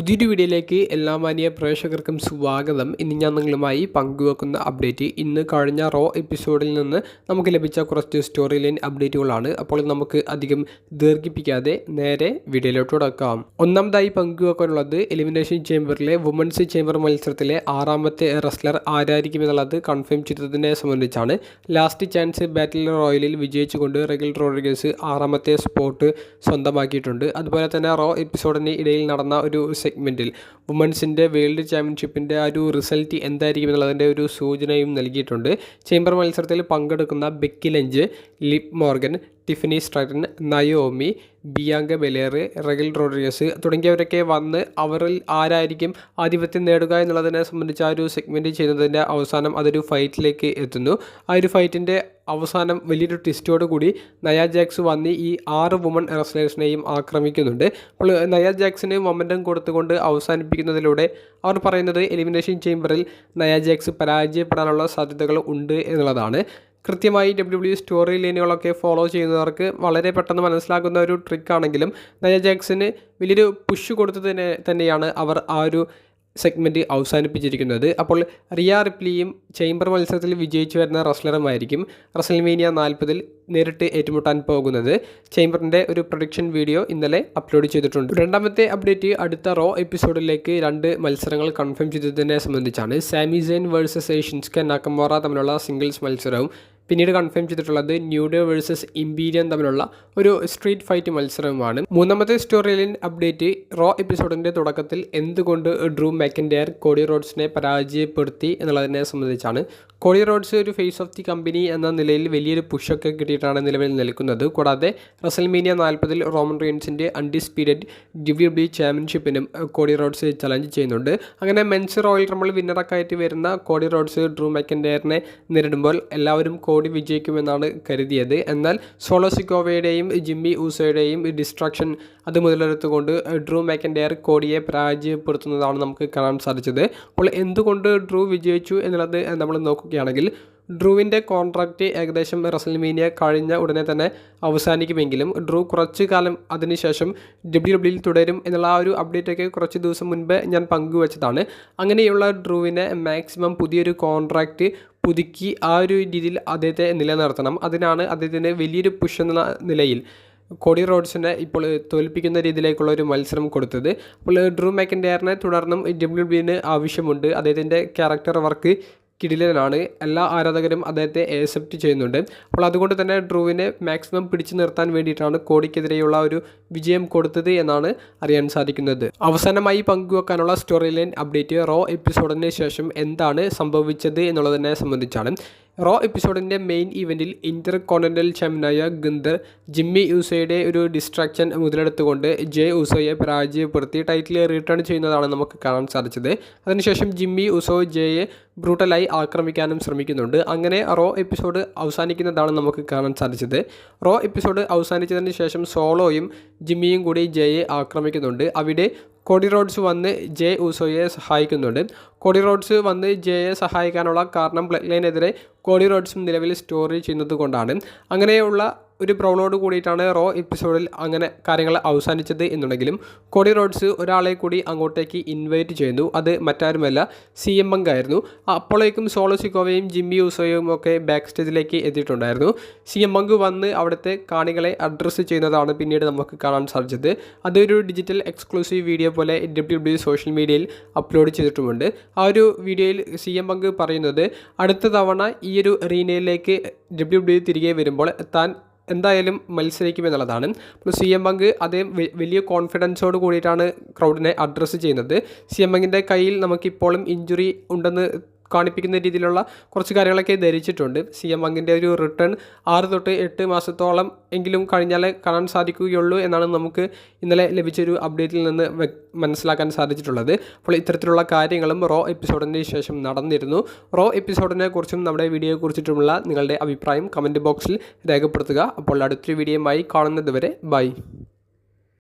പുതിയൊരു വീഡിയോയിലേക്ക് എല്ലാ മാന്യ പ്രേക്ഷകർക്കും സ്വാഗതം. ഇന്ന് ഞാൻ നിങ്ങളുമായി പങ്കുവെക്കുന്ന അപ്ഡേറ്റ് ഇന്ന് കഴിഞ്ഞ റോ എപ്പിസോഡിൽ നിന്ന് നമുക്ക് ലഭിച്ച കുറച്ച് സ്റ്റോറി ലൈൻ അപ്ഡേറ്റുകളാണ്. അപ്പോൾ നമുക്ക് അധികം ദീർഘിപ്പിക്കാതെ നേരെ വീഡിയോയിലോട്ട് തുടക്കാം. ഒന്നാമതായി പങ്കുവെക്കാനുള്ളത് എലിമിനേഷൻ ചേംബറിലെ വുമൻസ് ചേംബർ മത്സരത്തിലെ 6ാമത്തെ റെസ്ലർ ആരായിരിക്കുമെന്നുള്ളത് കൺഫേം ചെയ്തതിനെ സംബന്ധിച്ചാണ്. ലാസ്റ്റ് ചാൻസ് ബാറ്റിൽ റോയലിൽ വിജയിച്ചുകൊണ്ട് റെഗൽ റോഡ്രിഗസ് 6ാമത്തെ സ്പോട്ട് സ്വന്തമാക്കിയിട്ടുണ്ട്. അതുപോലെ തന്നെ റോ എപ്പിസോഡിന് ഇടയിൽ നടന്ന ഒരു സെഗ്മെൻറ്റിൽ വുമൻസിൻ്റെ വേൾഡ് ചാമ്പ്യൻഷിപ്പിൻ്റെ ആ ഒരു റിസൾട്ട് എന്തായിരിക്കും എന്നുള്ളതിൻ്റെ ഒരു സൂചനയും നൽകിയിട്ടുണ്ട്. ചേംബർ മത്സരത്തിൽ പങ്കെടുക്കുന്ന Becky Lynch, Liv Morgan, Tiffany Stratton, Naomi, Bianca Belair, Raquel Rodriguez തുടങ്ങിയവരൊക്കെ വന്ന് അവരിൽ ആരായിരിക്കും ആധിപത്യം നേടുക എന്നുള്ളതിനെ സംബന്ധിച്ച് ആ ഒരു സെഗ്മെൻറ്റ് ചെയ്യുന്നതിൻ്റെ അവസാനം അതൊരു ഫൈറ്റിലേക്ക് എത്തുന്നു. ആ ഒരു ഫൈറ്റിൻ്റെ അവസാനം വലിയൊരു ട്വിസ്റ്റോട് കൂടി നയ ജാക്സ് വന്ന് ഈ 6 വുമൺ റെസ്ലേഴ്സിനെയും ആക്രമിക്കുന്നുണ്ട്. അപ്പോൾ നയ ജാക്സിന് മൊമെൻറ്റം കൊടുത്തുകൊണ്ട് അവസാനിപ്പിക്കുന്നതിലൂടെ അവർ പറയുന്നത് എലിമിനേഷൻ ചേംബറിൽ നയ ജാക്സ് പരാജയപ്പെടാനുള്ള സാധ്യതകൾ ഉണ്ട് എന്നുള്ളതാണ്. കൃത്യമായി WWE സ്റ്റോറി ലൈനുകളൊക്കെ ഫോളോ ചെയ്യുന്നവർക്ക് വളരെ പെട്ടെന്ന് മനസ്സിലാക്കുന്ന ഒരു ട്രിക്കാണെങ്കിലും നയ ജാക്സിന് വലിയൊരു പുഷ് കൊടുത്തു തന്നെയാണ് അവർ ആ ഒരു സെഗ്മെൻറ്റ് അവസാനിപ്പിച്ചിരിക്കുന്നത്. അപ്പോൾ റിയ റിപ്ലിയും ചേംബർ മത്സരത്തിൽ വിജയിച്ചു വരുന്ന റെസ്ലറുമായിരിക്കും റെസൽമേനിയ 40 നേരിട്ട് ഏറ്റുമുട്ടാൻ പോകുന്നത്. ചേംബറിൻ്റെ ഒരു പ്രൊഡിക്ഷൻ വീഡിയോ ഇന്നലെ അപ്ലോഡ് ചെയ്തിട്ടുണ്ട്. രണ്ടാമത്തെ അപ്ഡേറ്റ് അടുത്ത റോ എപ്പിസോഡിലേക്ക് 2 മത്സരങ്ങൾ കൺഫേം ചെയ്തതിനെ സംബന്ധിച്ചാണ്. സാമി സെയിൻ വേഴ്സസ് ഷിൻസ്കെ നാക്കമോറ തമ്മിലുള്ള സിംഗിൾസ് മത്സരവും പിന്നീട് കൺഫേം ചെയ്തിട്ടുള്ളത് ന്യൂ ഡേ വേഴ്സസ് ഇമ്പീരിയൻ തമ്മിലുള്ള ഒരു സ്ട്രീറ്റ് ഫൈറ്റ് മത്സരവുമാണ്. മൂന്നാമത്തെ സ്റ്റോറി ലൈൻ അപ്ഡേറ്റ് റോ എപ്പിസോഡിൻ്റെ തുടക്കത്തിൽ എന്തുകൊണ്ട് ഡ്രൂ മാക്കിൻറ്റയർ കോഡി റോഡ്സിനെ പരാജയപ്പെടുത്തി എന്നുള്ളതിനെ സംബന്ധിച്ചാണ്. കോഡി റോഡ്സ് ഒരു ഫേസ് ഓഫ് ദി കമ്പനി എന്ന നിലയിൽ വലിയൊരു പുഷൊക്കെ കിട്ടിയിട്ടാണ് നിലവിൽ നിൽക്കുന്നത്. കൂടാതെ റെസൽമേനിയ 40 റോമൻ റെയിൻസിൻ്റെ അൺഡിസ്പ്യൂറ്റഡ് WWE ചാമ്പ്യൻഷിപ്പിനും കോഡി റോഡ്സ് ചലഞ്ച് ചെയ്യുന്നുണ്ട്. അങ്ങനെ മെൻസ് റോയൽ റംബിൾ വിന്നറൊക്കെ ആയിട്ട് വരുന്ന കോഡി റോഡ്സ് ഡ്രൂ മാക്കിൻറ്റയറിനെ നേരിടുമ്പോൾ എല്ലാവരും കോഡി വിജയിക്കുമെന്നാണ് കരുതിയത്. എന്നാൽ സോളോ സിക്കോവയുടെയും ജിമ്മി ഊസോയുടെയും ഡിസ്ട്രാക്ഷൻ അത് മുതലെടുത്തുകൊണ്ട് ഡ്രൂ മാക്കിൻറ്റയർ കോഡിയെ പരാജയപ്പെടുത്തുന്നതാണ് നമുക്ക് കാണാൻ സാധിച്ചത്. അപ്പോൾ എന്തുകൊണ്ട് ഡ്രൂ വിജയിച്ചു എന്നുള്ളത് നമ്മൾ നോക്കുകയാണെങ്കിൽ ഡ്രൂവിൻ്റെ കോൺട്രാക്റ്റ് ഏകദേശം റെസൽമേനിയ കഴിഞ്ഞ ഉടനെ തന്നെ അവസാനിക്കുമെങ്കിലും ഡ്രൂ കുറച്ച് കാലം അതിനുശേഷം WWE തുടരും എന്നുള്ള ആ ഒരു അപ്ഡേറ്റൊക്കെ കുറച്ച് ദിവസം മുൻപ് ഞാൻ പങ്കുവച്ചതാണ്. അങ്ങനെയുള്ള ഡ്രൂവിനെ മാക്സിമം പുതിയൊരു കോൺട്രാക്റ്റ് പുതുക്കി ആ ഒരു രീതിയിൽ അദ്ദേഹത്തെ നിലനിർത്തണം. അതിനാണ് അദ്ദേഹത്തിന് വലിയൊരു പുഷ് എന്ന നിലയിൽ കോഡി റോഡ്സിനെ ഇപ്പോൾ തോൽപ്പിക്കുന്ന രീതിയിലേക്കുള്ള ഒരു മത്സരം കൊടുത്തത്. അപ്പോൾ ഡ്രൂ മാക്കിൻറ്റയറിനെ തുടർന്നും WWE ആവശ്യമുണ്ട്. അദ്ദേഹത്തിൻ്റെ ക്യാരക്ടർ വർക്ക് കിടിലനാണ്. എല്ലാ ആരാധകരും അദ്ദേഹത്തെ ആക്സെപ്റ്റ് ചെയ്യുന്നുണ്ട്. അപ്പോൾ അതുകൊണ്ട് തന്നെ ഡ്രൂവിനെ മാക്സിമം പിടിച്ചു നിർത്താൻ വേണ്ടിയിട്ടാണ് കോഡിക്കെതിരെയുള്ള ഒരു വിജയം കൊടുത്തത് എന്നാണ് അറിയാൻ സാധിക്കുന്നത്. അവസാനമായി പങ്കുവെക്കാനുള്ള സ്റ്റോറി ലൈൻ അപ്ഡേറ്റ് റോ എപ്പിസോഡിന് ശേഷം എന്താണ് സംഭവിച്ചത് എന്നുള്ളതിനെ സംബന്ധിച്ചാണ്. റോ എപ്പിസോഡിൻ്റെ മെയിൻ ഇവൻറ്റിൽ ഇന്റർ കോണ്ടിനെൻ്റൽ ചാമ്പ്യനായ ഗുന്തർ ജിമ്മി യൂസോയുടെ ഒരു ഡിസ്ട്രാക്ഷൻ മുതലെടുത്തുകൊണ്ട് ജെ യൂസോയെ പരാജയപ്പെടുത്തി ടൈറ്റിൽ റിട്ടേൺ ചെയ്യുന്നതാണ് നമുക്ക് കാണാൻ സാധിച്ചത്. അതിനുശേഷം ജിമ്മി യൂസോ ജെയെ ബ്രൂട്ടലായി ആക്രമിക്കാനും ശ്രമിക്കുന്നുണ്ട്. അങ്ങനെ റോ എപ്പിസോഡ് അവസാനിക്കുന്നതാണ് നമുക്ക് കാണാൻ സാധിച്ചത്. റോ എപ്പിസോഡ് അവസാനിച്ചതിന് ശേഷം സോളോയും ജിമ്മിയും കൂടി ജെയെ ആക്രമിക്കുന്നുണ്ട്. അവിടെ കോഡി റോഡ്സ് വന്ന് ജെ ഊസോയെ സഹായിക്കുന്നുണ്ട്. കോഡി റോഡ്സ് വന്ന് ജെയെ സഹായിക്കാനുള്ള കാരണം ബ്ലഡ് ലൈനെതിരെ കോഡി റോഡ്സും നിലവിൽ സ്റ്റോറി ചെയ്യുന്നത് കൊണ്ടാണ്. അങ്ങനെയുള്ള ഒരു ബ്രൗണോട് കൂടിയിട്ടാണ് റോ എപ്പിസോഡിൽ അങ്ങനെ കാര്യങ്ങൾ അവസാനിച്ചത് എന്നുണ്ടെങ്കിലും കോഡി റോഡ്സ് ഒരാളെ കൂടി അങ്ങോട്ടേക്ക് ഇൻവൈറ്റ് ചെയ്യുന്നു. അത് മറ്റാരുമല്ല CM Punk ആയിരുന്നു. അപ്പോഴേക്കും സോളോ സിക്കോവയും ജിമ്മി യൂസോയും ഒക്കെ ബാക്ക് സ്റ്റേജിലേക്ക് എത്തിയിട്ടുണ്ടായിരുന്നു. CM Punk വന്ന് അവിടുത്തെ കാണികളെ അഡ്രസ്സ് ചെയ്യുന്നതാണ് പിന്നീട് നമുക്ക് കാണാൻ സാധിച്ചത്. അതൊരു ഡിജിറ്റൽ എക്സ്ക്ലൂസീവ് വീഡിയോ പോലെ WWE സോഷ്യൽ മീഡിയയിൽ അപ്ലോഡ് ചെയ്തിട്ടുമുണ്ട്. ആ ഒരു വീഡിയോയിൽ CM Punk പറയുന്നത് അടുത്ത തവണ ഈ ഒരു അറീനയിലേക്ക് WWE തിരികെ വരുമ്പോൾ താൻ എന്തായാലും മത്സരിക്കുമെന്നുള്ളതാണ്. അപ്പോൾ CM Punk അതേ വലിയ കോൺഫിഡൻസോട് കൂടിയിട്ടാണ് ക്രൗഡിനെ അഡ്രസ്സ് ചെയ്യുന്നത്. CM Punkൻ്റെ കയ്യിൽ നമുക്കിപ്പോഴും ഇഞ്ചുറി ഉണ്ടെന്ന് കാണിപ്പിക്കുന്ന രീതിയിലുള്ള കുറച്ച് കാര്യങ്ങളൊക്കെ ധരിച്ചിട്ടുണ്ട്. CM Punkൻ്റെ ഒരു റിട്ടേൺ 6 തൊട്ട് 8 മാസത്തോളം എങ്കിലും കഴിഞ്ഞാലേ കാണാൻ സാധിക്കുകയുള്ളൂ എന്നാണ് നമുക്ക് ഇന്നലെ ലഭിച്ചൊരു അപ്ഡേറ്റിൽ നിന്ന് മനസ്സിലാക്കാൻ സാധിച്ചിട്ടുള്ളത്. അപ്പോൾ ഇത്തരത്തിലുള്ള കാര്യങ്ങളും റോ എപ്പിസോഡിന് ശേഷം നടന്നിരുന്നു. റോ എപ്പിസോഡിനെ കുറിച്ചും നമ്മുടെ വീഡിയോയെ കുറിച്ചിട്ടുമുള്ള നിങ്ങളുടെ അഭിപ്രായം കമൻറ്റ് ബോക്സിൽ രേഖപ്പെടുത്തുക. അപ്പോൾ അടുത്തൊരു വീഡിയോയുമായി കാണുന്നത് വരെ ബൈ.